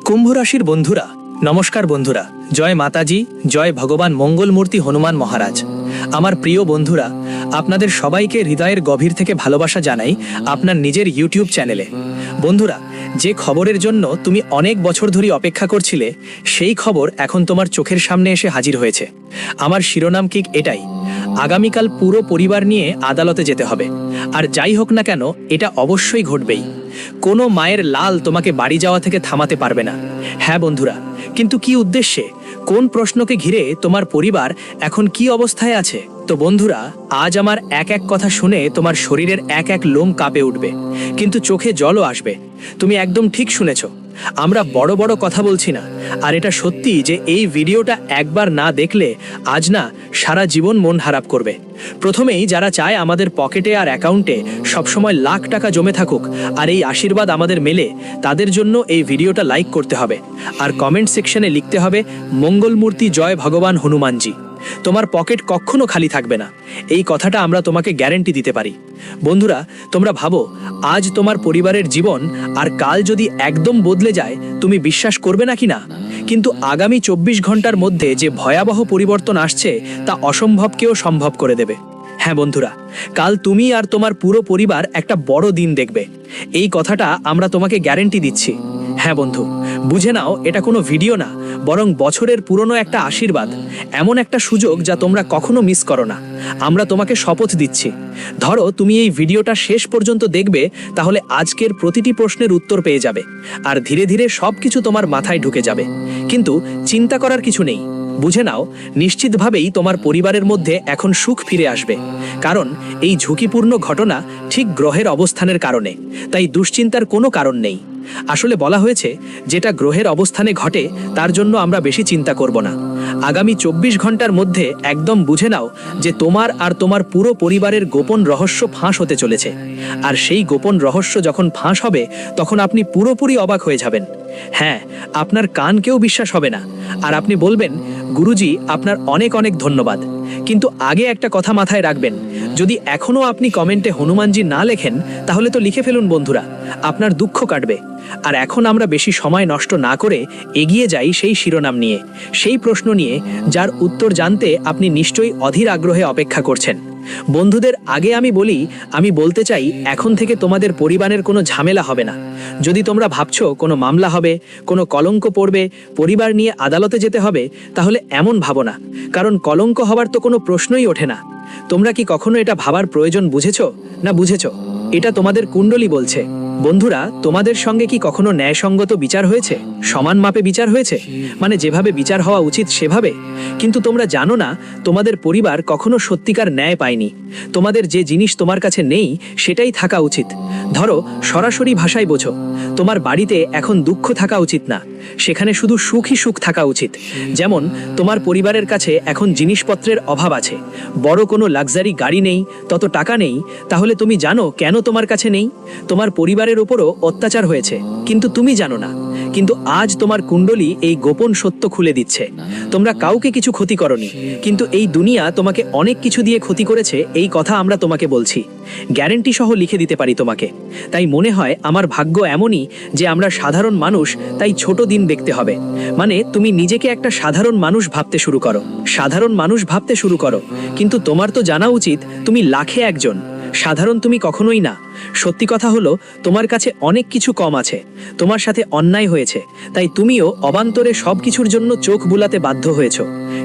কুম্ভ রাশির বন্ধুরা নমস্কার। বন্ধুরা, জয় মাতাজি, জয় ভগবান মঙ্গলমূর্তি হনুমান মহারাজ। আমার প্রিয় বন্ধুরা, আপনাদের সবাইকে হৃদয়ের গভীর থেকে ভালোবাসা জানাই আপনার নিজের ইউটিউব চ্যানেলে। বন্ধুরা, যে খবরের জন্য তুমি অনেক বছর ধরে অপেক্ষা করছিলে, সেই খবর এখন তোমার চোখের সামনে এসে হাজির হয়েছে। আমার শিরোনাম ঠিক এটাই, আগামীকাল পুরো পরিবার নিয়ে আদালতে যেতে হবে। আর যাই হোক না কেন, এটা অবশ্যই ঘটবেই। কোনো মায়ের লাল তোমাকে বাড়ি যাওয়া থেকে থামাতে পারবে না। হ্যাঁ বন্ধুরা, কিন্তু কি উদ্দেশ্যে? কোন প্রশ্নকে ঘিরে তোমার পরিবার এখন কি অবস্থায় আছে? তো বন্ধুরা, আজ আমার এক এক কথা শুনে তোমার শরীরের এক এক লোম কাঁপে উঠবে, কিন্তু চোখে জলও আসবে। তুমি একদম ঠিক শুনেছ, আমরা বড় বড় কথা বলছি না। আর এটা সত্যি যে এই ভিডিওটা একবার না দেখলে আজ না সারা জীবন মন খারাপ করবে। প্রথমেই যারা চায় আমাদের পকেটে আর অ্যাকাউন্টে সবসময় লাখ টাকা জমে থাকুক আর এই আশীর্বাদ আমাদের মেলে, তাদের জন্য এই ভিডিওটা লাইক করতে হবে আর কমেন্ট সেকশনে লিখতে হবে মঙ্গলমূর্তি জয় ভগবান হনুমানজি। তোমার পকেট কখনো খালি থাকবে না, এই কথাটা আমরা তোমাকে গ্যারান্টি দিতে পারি। বন্ধুরা, তোমরা ভাবো, আজ তোমার পরিবারের জীবন আর কাল যদি একদম বদলে যায়, তুমি বিশ্বাস করবে নাকি না? কিন্তু আগামী 24 ঘন্টার মধ্যে যে ভয়াবহ পরিবর্তন আসছে, তা অসম্ভবকেও সম্ভব করে দেবে। হ্যাঁ বন্ধুরা, কাল তুমি আর তোমার পুরো পরিবার একটা বড় দিন দেখবে, এই কথাটা আমরা তোমাকে গ্যারান্টি দিচ্ছি। হ্যাঁ বন্ধু, বুঝে নাও, এটা কোনো ভিডিও না, বরং বছরের পুরনো একটা আশীর্বাদ, এমন একটা সুযোগ যা তোমরা কখনো মিস করো না। আমরা তোমাকে শপথ দিচ্ছি, ধরো তুমি এই ভিডিওটা শেষ পর্যন্ত দেখবে, তাহলে আজকের প্রতিটি প্রশ্নের উত্তর পেয়ে যাবে আর ধীরে ধীরে সবকিছু তোমার মাথায় ঢুকে যাবে। কিন্তু চিন্তা করার কিছু নেই, বুঝে নাও, নিশ্চিতভাবেই তোমার পরিবারের মধ্যে এখন সুখ ফিরে আসবে। কারণ এই ঝুঁকিপূর্ণ ঘটনা ঠিক গ্রহের অবস্থানের কারণে, তাই দুশ্চিন্তার কোনো কারণ নেই। আসলে বলা হয়েছে, যেটা গ্রহের অবস্থানে ঘটে তার জন্য আমরা বেশি চিন্তা করব না। আগামী 24 ঘন্টার মধ্যে একদম বুঝে নাও যে তোমার আর তোমার পুরো পরিবারের গোপন রহস্য ফাঁস হতে চলেছে। আর সেই গোপন রহস্য যখন ফাঁস হবে, তখন আপনি পুরোপুরি অবাক হয়ে যাবেন। হ্যাঁ, আপনার কান কেউ বিশ্বাস হবে না, আর আপনি বলবেন, গুরুজি আপনার অনেক অনেক ধন্যবাদ। কিন্তু আগে একটা কথা মাথায় রাখবেন, যদি এখনও আপনি কমেন্টে হনুমানজি না লেখেন, তাহলে তো লিখে ফেলুন বন্ধুরা, আপনার দুঃখ কাটবে। আর এখন আমরা বেশি সময় নষ্ট না করে এগিয়ে যাই সেই শিরোনাম নিয়ে, সেই প্রশ্ন নিয়ে যার উত্তর জানতে আপনি নিশ্চয়ই অধীর আগ্রহে অপেক্ষা করছেন। বন্ধুদের, আগে আমি বলতে চাই, এখন থেকে তোমাদের পরিবারের কোনো ঝামেলা হবে না। যদি তোমরা ভাবছো কোনো মামলা হবে, কোনো কলঙ্ক পড়বে, পরিবার নিয়ে আদালতে যেতে হবে, তাহলে এমন ভাবো না, কারণ কলঙ্ক হবার তো কোনো প্রশ্নই ওঠে না। তোমরা কি কখনো এটা ভাবার প্রয়োজন বুঝেছো না বুঝেছো? এটা তোমাদের কুণ্ডলী বলছে। বন্ধুরা, তোমাদের সঙ্গে কি কখনো ন্যায়সঙ্গত বিচার হয়েছে? সমান মাপে বিচার হয়েছে? মানে যেভাবে বিচার হওয়া উচিত সেভাবে? কিন্তু তোমরা জানো না, তোমাদের পরিবার কখনো সত্যিকার ন্যায় পায়নি। তোমাদের যে জিনিস তোমার কাছে নেই, সেটাই থাকা উচিত। ধরো, সরাসরি ভাষায় বোঝো, তোমার বাড়িতে এখন দুঃখ থাকা উচিত না, সেখানে শুধু সুখই সুখ থাকা উচিত। যেমন তোমার পরিবারের কাছে এখন জিনিসপত্রের অভাব আছে, বড় কোনো লাক্সারি গাড়ি নেই, তত টাকা নেই, তাহলে তুমি জানো কেন তোমার কাছে নেই? তোমার পরিবারের উপরও অত্যাচার হয়েছে, কিন্তু তুমি জানো না। কিন্তু আজ তোমার কুণ্ডলী এই গোপন সত্য খুলে দিচ্ছে, তোমরা কাউকে কিছু ক্ষতি করনি, কিন্তু এই দুনিয়া তোমাকে অনেক কিছু দিয়ে ক্ষতি করেছে, এই কথা আমরা তোমাকে বলছি, গ্যারান্টি সহ লিখে দিতে পারি তোমাকে। তাই মনে হয় আমার ভাগ্য এমনই যে আমরা সাধারণ মানুষ, তাই ছোট দিন দেখতে হবে। মানে তুমি নিজেকে একটা সাধারণ মানুষ ভাবতে শুরু করো, সাধারণ মানুষ ভাবতে শুরু করো। কিন্তু তোমার তো জানা উচিত, তুমি লাখে একজন, সাধারণ তুমি কখনোই না। সত্যি কথা হলো, তোমার কাছে অনেক কিছু কম আছে, তোমার সাথে অন্যায় হয়েছে, তাই তুমিও অবান্তরে সব কিছুর জন্য চোখ বুলাতে বাধ্য হয়েছ।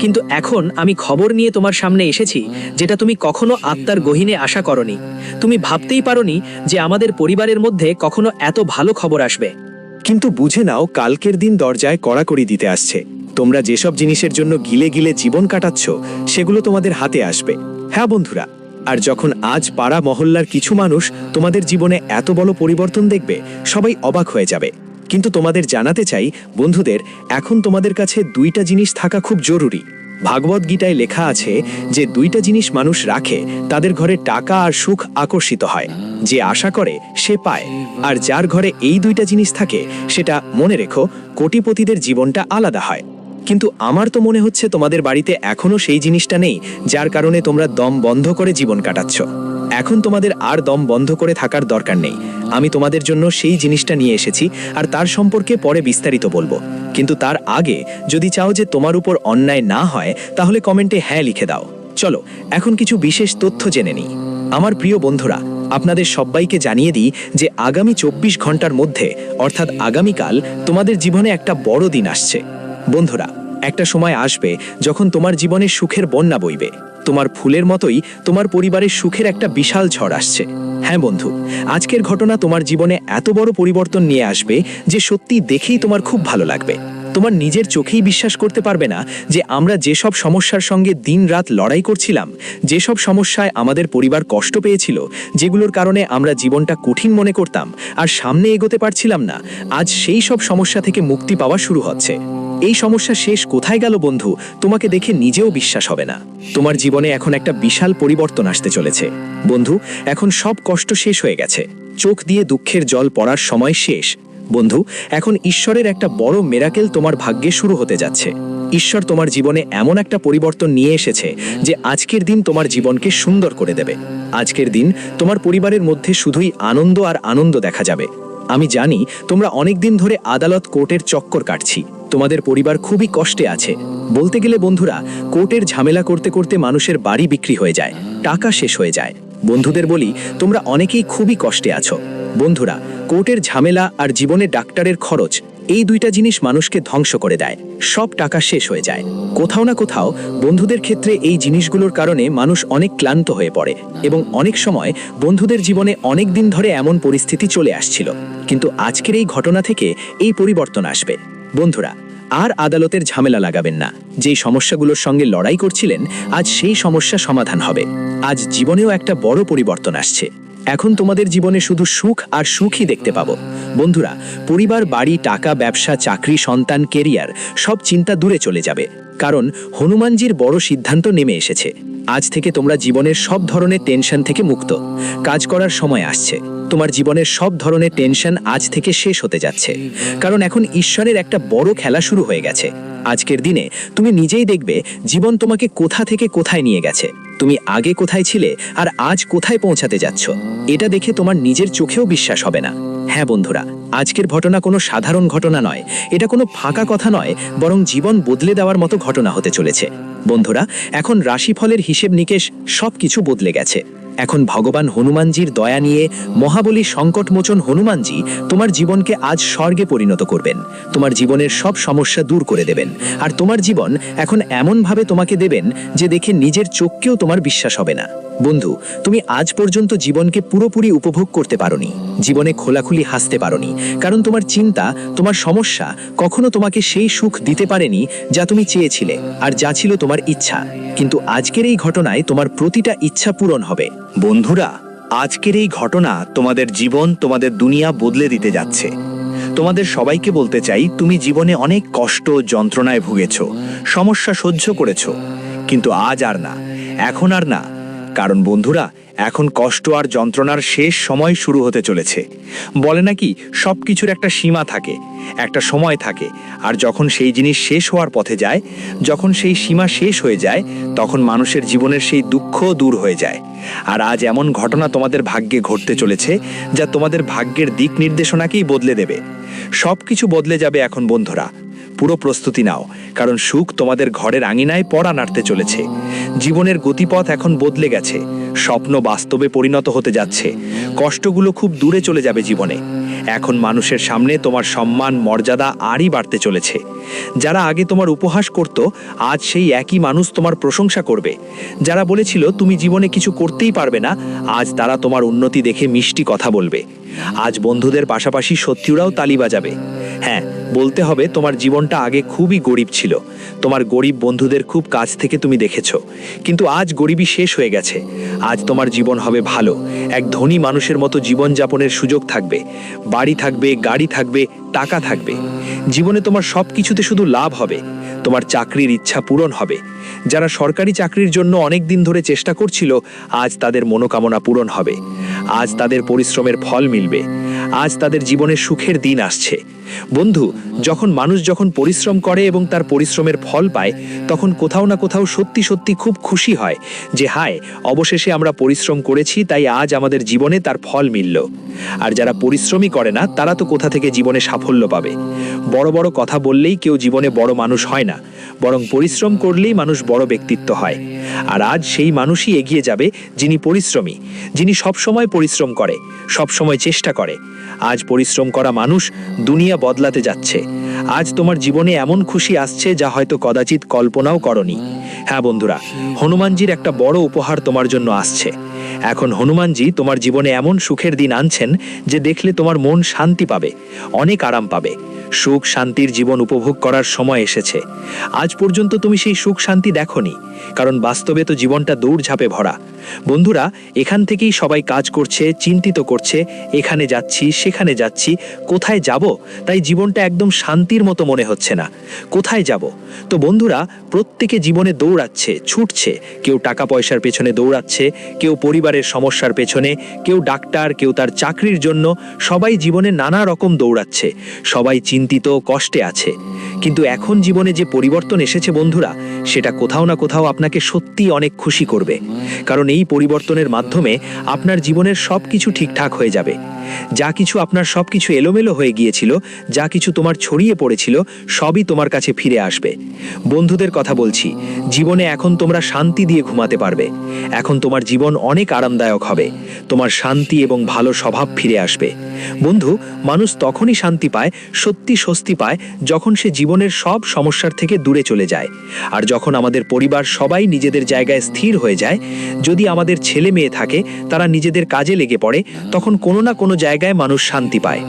কিন্তু এখন আমি খবর নিয়ে তোমার সামনে এসেছি, যেটা তুমি কখনো আত্মার গহীনে আশা করনি। তুমি ভাবতেই পারোনি যে আমাদের পরিবারের মধ্যে কখনো এত ভালো খবর আসবে। কিন্তু বুঝে নাও, কালকের দিন দরজায় কড়াকড়ি দিতে আসছে। তোমরা যেসব জিনিসের জন্য গিলে গিলে জীবন কাটাচ্ছ, সেগুলো তোমাদের হাতে আসবে। হ্যাঁ বন্ধুরা, আর যখন আজ পাড়া মহল্লার কিছু মানুষ তোমাদের জীবনে এত বড় পরিবর্তন দেখবে, সবাই অবাক হয়ে যাবে। কিন্তু তোমাদের জানাতে চাই বন্ধুদের, এখন তোমাদের কাছে দুইটা জিনিস থাকা খুব জরুরি। ভাগবত গীতায় লেখা আছে যে দুইটা জিনিস মানুষ রাখে, তাদের ঘরে টাকা আর সুখ আকর্ষিত হয়। যে আশা করে সে পায়, আর যার ঘরে এই দুইটা জিনিস থাকে, সেটা মনে রেখো, কোটিপতিদের জীবনটা আলাদা হয়। কিন্তু আমার তো মনে হচ্ছে তোমাদের বাড়িতে এখনো সেই জিনিসটা নেই, যার কারণে তোমরা দম বন্ধ করে জীবন কাটাচ্ছ। এখন তোমাদের আর দম বন্ধ করে থাকার দরকার নেই। আমি তোমাদের জন্য সেই জিনিসটা নিয়ে এসেছি, আর তার সম্পর্কে পরে বিস্তারিত বলবো। কিন্তু তার আগে যদি চাও যে তোমার উপর অন্যায় না হয়, তাহলে কমেন্টে হ্যাঁ লিখে দাও। চলো এখন কিছু বিশেষ তথ্য জেনে নিই। আমার প্রিয় বন্ধুরা, আপনাদের সবাইকে জানিয়ে দিই যে আগামী 24 ঘন্টার মধ্যে, অর্থাৎ আগামীকাল, তোমাদের জীবনে একটা বড় দিন আসছে। বন্ধুরা, একটা সময় আসবে যখন তোমার জীবনে সুখের বন্যা বইবে। তোমার ফুলের মতোই তোমার পরিবারের সুখের একটা বিশাল ঝড় আসছে। হ্যাঁ বন্ধু, আজকের ঘটনা তোমার জীবনে এত বড় পরিবর্তন নিয়ে আসবে যে সত্যি দেখেই তোমার খুব ভালো লাগবে। তোমার নিজের চোখেই বিশ্বাস করতে পারবে না যে আমরা যেসব সমস্যার সঙ্গে দিনরাত লড়াই করছিলাম, যেসব সমস্যায় আমাদের পরিবার কষ্ট পেয়েছিল, যেগুলোর কারণে আমরা জীবনটা কঠিন মনে করতাম আর সামনে এগোতে পারছিলাম না, আজ সেই সব সমস্যা থেকে মুক্তি পাওয়া শুরু হচ্ছে। এই সমস্যা শেষ কোথায় গেল বন্ধু, তোমাকে দেখে নিজেও বিশ্বাস হবে না। তোমার জীবনে এখন একটা বিশাল পরিবর্তন আসতে চলেছে। বন্ধু, এখন সব কষ্ট শেষ হয়ে গেছে। চোখ দিয়ে দুঃখের জল পড়ার সময় শেষ। বন্ধু, এখন ঈশ্বরের একটা বড় মিরাকেল তোমার ভাগ্যে শুরু হতে যাচ্ছে। ঈশ্বর তোমার জীবনে এমন একটা পরিবর্তন নিয়ে এসেছে যে আজকের দিন তোমার জীবনকে সুন্দর করে দেবে। আজকের দিন তোমার পরিবারের মধ্যে শুধুই আনন্দ আর আনন্দ দেখা যাবে। আমি জানি তোমরা অনেক দিন ধরে আদালত কোর্টের চক্কর কাটছি। তোমাদের পরিবার খুবই কষ্টে আছে। বলতে গেলে বন্ধুরা, কোর্টের ঝামেলা করতে করতে মানুষের বাড়ি বিক্রি হয়ে যায়, টাকা শেষ হয়ে যায়। বন্ধুদের বলি, তোমরা অনেকেই খুবই কষ্টে আছো। বন্ধুরা, কোর্টের ঝামেলা আর জীবনে ডাক্তারের খরচ, এই দুইটা জিনিস মানুষকে ধ্বংস করে দেয়। সব টাকা শেষ হয়ে যায়। কোথাও না কোথাও বন্ধুদের ক্ষেত্রে এই জিনিসগুলোর কারণে মানুষ অনেক ক্লান্ত হয়ে পড়ে, এবং অনেক সময় বন্ধুদের জীবনে অনেক দিন ধরে এমন পরিস্থিতি চলে আসছিল। কিন্তু আজকের এই ঘটনা থেকে এই পরিবর্তন আসবে। বন্ধুরা, আর আদালতের ঝামেলা লাগাবেন না। যেই সমস্যাগুলোর সঙ্গে লড়াই করছিলেন, আজ সেই সমস্যা সমাধান হবে। আজ জীবনেও একটা বড় পরিবর্তন আসছে। এখন তোমাদের জীবনে শুধু সুখ আর সুখই দেখতে পাবো। বন্ধুরা, পরিবার, বাড়ি, টাকা, ব্যবসা, চাকরি, সন্তান, কেরিয়ার, সব চিন্তা দূরে চলে যাবে। কারণ হনুমানজির বড় সিদ্ধান্ত নেমে এসেছে। আজ থেকে তোমরা জীবনের সব ধরনের টেনশন থেকে মুক্ত। কাজ করার সময় আসছে। তোমার জীবনের সব ধরনের টেনশন আজ থেকে শেষ হতে যাচ্ছে। কারণ এখন ঈশ্বরের একটা বড় খেলা শুরু হয়ে গেছে। আজকের দিনে তুমি নিজেই দেখবে জীবন তোমাকে কোথা থেকে কোথায় নিয়ে গেছে। তুমি আগে কোথায় ছিলে আর আজ কোথায় পৌঁছাতে যাচ্ছ, এটা দেখে তোমার নিজের চোখেও বিশ্বাস হবে না। হ্যাঁ বন্ধুরা, আজকের ঘটনা কোনো সাধারণ ঘটনা নয়। এটা কোনো ফাঁকা কথা নয়, বরং জীবন বদলে দেওয়ার মতো ঘটনা হতে চলেছে। বন্ধুরা, এখন রাশিফলের হিসেব নিকেশ সবকিছু বদলে গেছে। এখন ভগবান হনুমানজির দয়া নিয়ে মহাবলী সংকটমোচন হনুমানজি তোমার জীবনকে আজ স্বর্গে পরিণত করবেন। তোমার জীবনের সব সমস্যা দূর করে দেবেন। আর তোমার জীবন এখন এমনভাবে তোমাকে দেবেন যে দেখে নিজের চোখকেও তোমার বিশ্বাস হবে না। বন্ধু, তুমি আজ পর্যন্ত জীবনকে পুরোপুরি উপভোগ করতে পারোনি। জীবনে খোলাখুলি হাসতে পারোনি, কারণ তোমার চিন্তা, তোমার সমস্যা কখনো তোমাকে সেই সুখ দিতে পারেনি যা তুমি চেয়েছিলে আর যা ছিল তোমার ইচ্ছা। কিন্তু আজকের এই ঘটনায় তোমার প্রতিটা ইচ্ছা পূরণ হবে। বন্ধুরা, আজকের এই ঘটনা তোমাদের জীবন, তোমাদের দুনিয়া বদলে দিতে যাচ্ছে। তোমাদের সবাইকে বলতে চাই, তুমি জীবনে অনেক কষ্ট, যন্ত্রণায় ভুগেছো, সমস্যা সহ্য করেছো, কিন্তু আজ আর না, এখন আর না। কারণ বন্ধুরা, এখন কষ্ট আর যন্ত্রণার শেষ সময় শুরু হতে চলেছে। বলে নাকি সবকিছুর একটা সীমা থাকে, একটা সময় থাকে, আর যখন সেই জিনিস শেষ হওয়ার পথে যায়, যখন সেই সীমা শেষ হয়ে যায়, তখন মানুষের জীবনের সেই দুঃখ দূর হয়ে যায়। আর আজ এমন ঘটনা তোমাদের ভাগ্যে ঘটতে চলেছে যা তোমাদের ভাগ্যের দিক নির্দেশনাকেই বদলে দেবে। সবকিছু বদলে যাবে এখন বন্ধুরা। পুরো প্রস্তুতি নাও, কারণ সুখ তোমাদের ঘরের আঙিনায় পড়া নাড়তে চলেছে। জীবনের গতিপথ এখন বদলে গেছে। স্বপ্ন বাস্তবে পরিণত হতে যাচ্ছে। কষ্টগুলো খুব দূরে চলে যাবে জীবনে। এখন মানুষের সামনে তোমার সম্মান, মর্যাদা আরই বাড়তে চলেছে। যারা আগে তোমার উপহাস করত, আজ সেই একই মানুষ তোমার প্রশংসা করবে। যারা বলেছিল তুমি জীবনে কিছু করতেই পারবে না, আজ তারা তোমার উন্নতি দেখে মিষ্টি কথা বলবে। আজ বন্ধুদের পাশাপাশি শত্রুরাও তালি বাজাবে। হ্যাঁ, বলতে হবে তোমার জীবনটা আগে খুবই গরিব ছিল। তোমার গরিব বন্ধুদের খুব কাছ থেকে তুমি দেখেছো, কিন্তু আজ গরিবী শেষ হয়ে গেছে। আজ তোমার জীবন হবে ভালো। এক ধনী মানুষের মতো জীবনযাপনের সুযোগ থাকবে। বাড়ি থাকবে, গাড়ি থাকবে, টাকা থাকবে, জীবনে তোমার সব কিছুতে শুধু লাভ হবে, তোমার চাকরির ইচ্ছা পূরণ হবে। যারা সরকারি চাকরির জন্য অনেক দিন ধরে চেষ্টা করছিল, আজ তাদের মনোকামনা পূরণ হবে। আজ তাদের পরিশ্রমের ফল মিলবে। আজ তাদের জীবনে সুখের দিন আসছে। বন্ধু, মানুষ যখন পরিশ্রম করে এবং তার পরিশ্রমের ফল পায়, তখন কোথাও না কোথাও সত্যি সত্যি খুব খুশি হয় যে হায়, অবশেষে আমরা পরিশ্রম করেছি, তাই আজ আমাদের জীবনে তার ফল মিলল। আর যারা পরিশ্রমই করে না, তারা তো কোথা থেকে জীবনে সাফল্য পাবে? বড় বড় কথা বললেই কেউ জীবনে বড় মানুষ হয় না, বরং পরিশ্রম করলেই মানুষ বড় ব্যক্তিত্ব হয়। আর আজ সেই মানুষই এগিয়ে যাবে যিনি পরিশ্রমী, যিনি সবসময় পরিশ্রম করে, সবসময় চেষ্টা করে। আজ পরিশ্রম করা মানুষ দুনিয়া বদলাতে যাচ্ছে। আজ তোমার জীবনে এমন খুশি আসছে যা হয়তো কদাচিৎ কল্পনাও করনি। হ্যাঁ বন্ধুরা, হনুমানজির একটা বড় উপহার তোমার জন্য আসছে। এখন হনুমানজি তোমার জীবনে এমন সুখের দিন আনছেন যে দেখলে তোমার মন শান্তি পাবে, অনেক আরাম পাবে। সুখ শান্তির জীবন উপভোগ করার সময় এসেছে। আজ পর্যন্ত তুমি সেই সুখ শান্তি দেখোনি, কারণ বাস্তবে তো জীবনটা দৌড়ঝাঁপে ভরা। বন্ধুরা, এখান থেকেই সবাই কাজ করছে, চিন্তিত করছে, এখানে যাচ্ছি সেখানে যাচ্ছি, কোথায় যাব, তাই জীবনটা একদম শান্তির মতো মনে হচ্ছে না। কোথায় যাব? তো বন্ধুরা, প্রত্যেকে জীবনে দৌড়াচ্ছে, ছুটছে। কেউ টাকা পয়সার পেছনে দৌড়াচ্ছে, কেউ পরিবারের সমস্যার পেছনে, কেউ ডাক্তার, কেউ তার চাকরির জন্য। সবাই জীবনে নানা রকম দৌড়াচ্ছে, সবাই চিন্তিত, কষ্টে আছে। কিন্তু এখন জীবনে যে পরিবর্তন এসেছে বন্ধুরা, সেটা কোথাও না কোথাও আপনাকে সত্যি অনেক খুশি করবে। কারণ এই পরিবর্তনের মাধ্যমে আপনার জীবনের সব কিছু ঠিকঠাক হয়ে যাবে। যা কিছু আপনার সব কিছু এলোমেলো হয়ে গিয়েছিল, যা কিছু তোমার ছড়িয়ে পড়েছিল, সবই তোমার কাছে ফিরে আসবে। বন্ধুদের কথা বলছি, জীবনে এখন তোমরা শান্তি দিয়ে ঘুমাতে পারবে। এখন তোমার জীবন অনেক আরামদায়ক হবে। তোমার শান্তি এবং ভালো স্বভাব ফিরে আসবে। বন্ধু, মানুষ তখনই শান্তি পায়, সত্যি স্বস্তি পায়, যখন সে জীবনের সব সমস্যার থেকে দূরে চলে যায়। আর যখন আমাদের পরিবার সবাই নিজেদের জায়গায় স্থির হয়ে যায়, যদি আমাদের ছেলে মেয়ে থাকে, তারা নিজেদের কাজে লেগে পড়ে, তখন কোনো না কোনো জায়গায় মানুষ শান্তি পায়।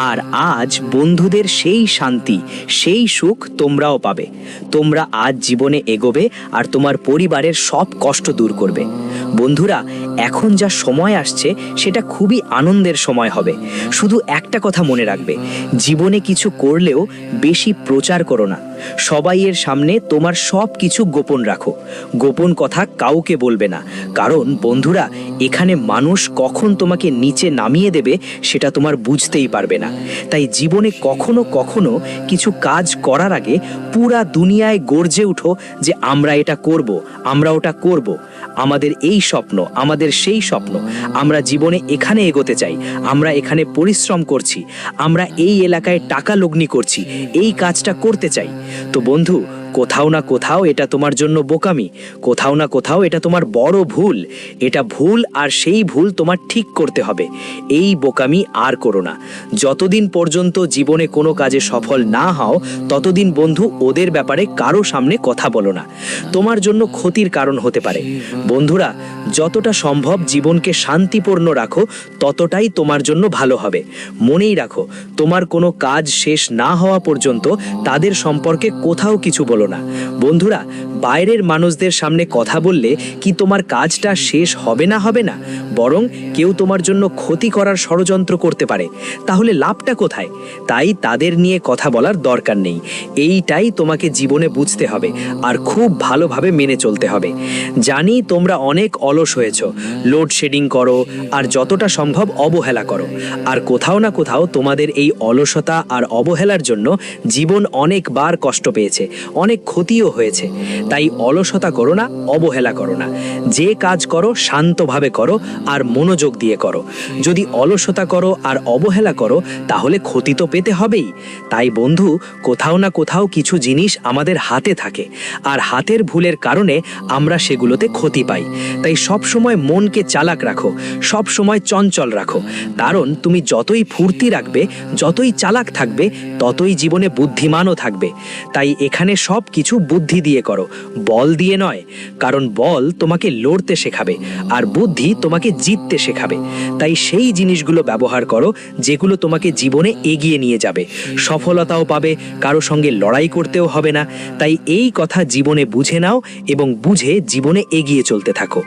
আর আজ বন্ধুদের সেই শান্তি, সেই সুখ তোমরাও পাবে। তোমরা আজ জীবনে এগোবে আর তোমার পরিবারের সব কষ্ট দূর করবে। বন্ধুরা, এখন যা সময় আসছে সেটা খুবই আনন্দের সময় হবে। শুধু একটা কথা মনে রাখবে, জীবনে কিছু করলেও বেশি প্রচার করো না। সবাইয়ের সামনে তোমার সব কিছু গোপন রাখো। গোপন কথা কাউকে বলবে না, কারণ বন্ধুরা, এখানে মানুষ কখন তোমাকে নিচে নামিয়ে দেবে সেটা তোমার বুঝতেই পারবে না। তাই জীবনে কখনো কখনো কিছু কাজ করার আগে পুরা দুনিয়ায় গর্জে উঠো যে আমরা এটা করব, আমরা ওটা করব। আমাদের এই স্বপ্ন, আমাদের সেই স্বপ্ন। আমরা জীবনে এখানে এগোতে চাই, আমরা এখানে পরিশ্রম করছি, আমরা এই এলাকায় টাকা লগ্নি করছি, এই কাজটা করতে চাই। তো বন্ধু, কোথাও না কোথাও এটা তোমার জন্য বোকামি, কোথাও না কোথাও এটা তোমার বড় ভুল। এটা ভুল, আর সেই ভুল তোমার ঠিক করতে হবে। এই বোকামি আর করো না। যতদিন পর্যন্ত জীবনে কোনো কাজে সফল না হও, ততদিন বন্ধু ওদের ব্যাপারে কারো সামনে কথা বলো না। তোমার জন্য ক্ষতির কারণ হতে পারে। বন্ধুরা, যতটা সম্ভব জীবনকে শান্তিপূর্ণ রাখো, ততটাই তোমার জন্য ভালো হবে। মনেই রাখো, তোমার কোনো কাজ শেষ না হওয়া পর্যন্ত তাদের সম্পর্কে কোথাও কিছু বলো না। বন্ধুরা, বাইরের মানুষদের সামনে কথা বললে কি তোমার কাজটা শেষ হবে না? বরং কেউ তোমার জন্য ক্ষতি করার ষড়যন্ত্র করতে পারে। তাহলে লাভটা কোথায়? তাই তাদের নিয়ে কথা বলার দরকার নেই। এইটাই তোমাকে জীবনে বুঝতে হবে আর খুব ভালোভাবে মেনে চলতে হবে। জানি তোমরা অনেক অলস হয়েছ, লোডশেডিং করো আর যতটা সম্ভব অবহেলা করো। আর কোথাও না কোথাও তোমাদের এই অলসতা আর অবহেলার জন্য জীবন অনেকবার কষ্ট পেয়েছে, অনেক ক্ষতিও হয়েছে। তাই অলসতা করো না, অবহেলা করো না। যে কাজ করো শান্তভাবে করো আর মনোযোগ দিয়ে করো। যদি অলসতা করো আর অবহেলা করো, তাহলে ক্ষতি তো পেতে হবেই। তাই বন্ধু, কোথাও না কোথাও কিছু জিনিস আমাদের হাতে থাকে, আর হাতের ভুলের কারণে আমরা সেগুলোতে ক্ষতি পাই। তাই সব সময় মনকে চালাক রাখো, সব সময় চঞ্চল রাখো। কারণ তুমি যতই ফুর্তি রাখবে, যতই চালাক থাকবে, ততই জীবনে বুদ্ধিমানও থাকবে। তাই এখানে সব কিছু বুদ্ধি দিয়ে করো, বল দিয়ে নয়। কারণ বল তোমাকে লড়তে শেখাবে, আর বুদ্ধি তোমাকে জিততে শেখাবে। তাই সেই জিনিসগুলো ব্যবহার করো যেগুলো তোমাকে জীবনে এগিয়ে নিয়ে যাবে। সফলতাও পাবে, কারো সঙ্গে লড়াই করতেও হবে না। তাই এই কথা জীবনে বুঝে নাও এবং বুঝে জীবনে এগিয়ে চলতে থাকো।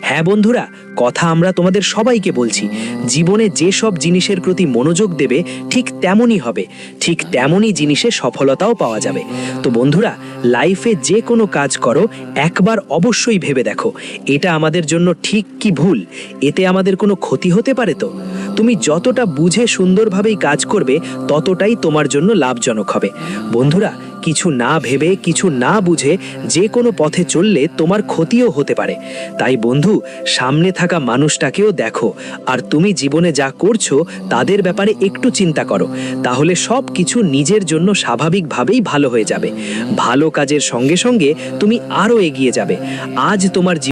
হ্যাঁ বন্ধুরা, কথা আমরা তোমাদের সবাইকে বলছি, জীবনে যেসব জিনিসের প্রতি মনোযোগ দেবে ঠিক তেমনই হবে, ঠিক তেমনই জিনিসে সফলতাও পাওয়া যাবে। তো বন্ধুরা, লাইফে যে কোনো কাজ করো একবার অবশ্যই ভেবে দেখো এটা আমাদের জন্য ঠিক কি ভুল, এতে আমাদের কোনো ক্ষতি হতে পারে তো? তুমি যতটা বুঝে সুন্দরভাবেই কাজ করবে ততটাই তোমার জন্য লাভজনক হবে। বন্ধুরা, কিছু না ভেবে কিছু না বুঝে যে কোনো পথে চললে তোমার ক্ষতিও হতে পারে। তাই বন্ধু, সামনে থাকা মানুষটাকেও দেখো, আর তুমি জীবনে যা করছো তাদের ব্যাপারে একটু চিন্তা করো, তাহলে সব কিছু নিজের জন্য স্বাভাবিকভাবেই ভালো হয়ে যাবে। ভালো কাজের সঙ্গে সঙ্গে তুমি আরও এগিয়ে যাবে। আজ তোমার